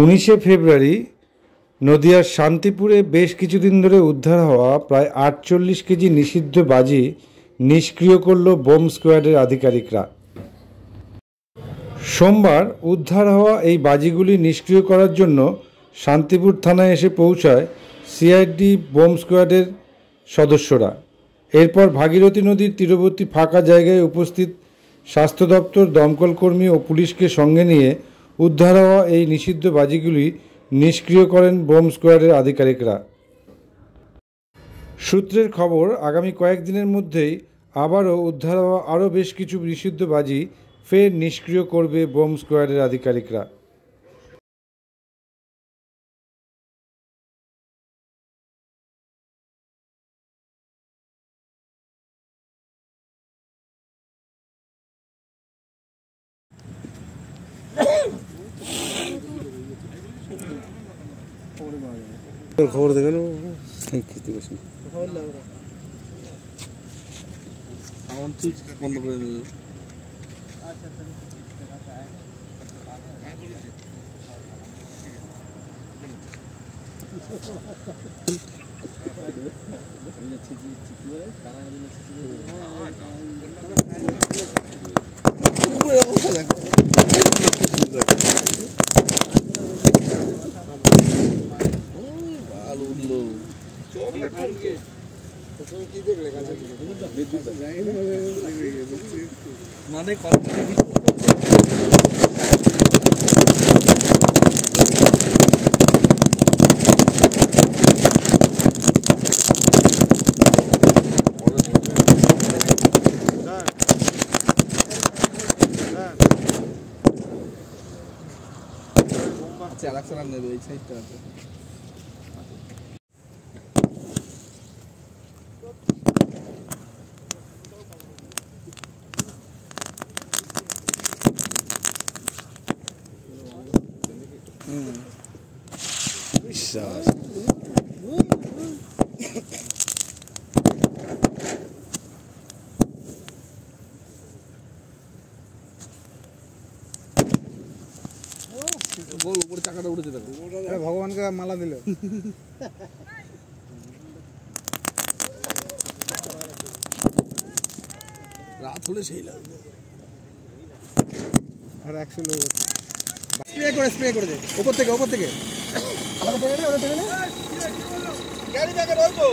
19শে ফেব্রুয়ারি নদিয়ার শান্তিপুরে বেশ কিছুদিন ধরে উদ্ধার হওয়া প্রায় 48 কেজি নিষিদ্ধ বাজি নিষ্ক্রিয় করল বোম স্কোয়াডের আধিকারিকরা। সোমবার উদ্ধার হওয়া এই বাজিগুলি নিষ্ক্রিয় করার জন্য শান্তিপুর থানায় এসে পৌঁছায় সিআইডি বোম স্কোয়াডের সদস্যরা। এরপর ভাগীরথী নদীর তীরবর্তী ফাঁকা জায়গায় উপস্থিত স্বাস্থ্য দপ্তর, দমকল কর্মী ও পুলিশকে সঙ্গে নিয়ে উদ্ধার হওয়া এই নিষিদ্ধ বাজিগুলি নিষ্ক্রিয় করেন বোম স্কোয়াডের আধিকারিকরা। সূত্রের খবর, আগামী কয়েকদিনের মধ্যেই আবারও উদ্ধার হওয়া আরও বেশ কিছু নিষিদ্ধ বাজি ফের নিষ্ক্রিয় করবে বোম স্কোয়াডের আধিকারিকরা। খবর দেখেন বন্ধ করে দেবে। মানে চালাক নেবে এই সাইডটা আছে। বিশ্বাস বল উপরে চাকাটা উঠেছে দেখো। ভগবানকে মালা দিল। রাত হলে সেই লাগবে। আর 100 লোক স্প্রে করে দে উপর থেকে গাড়ি ব্যাগে রইবো।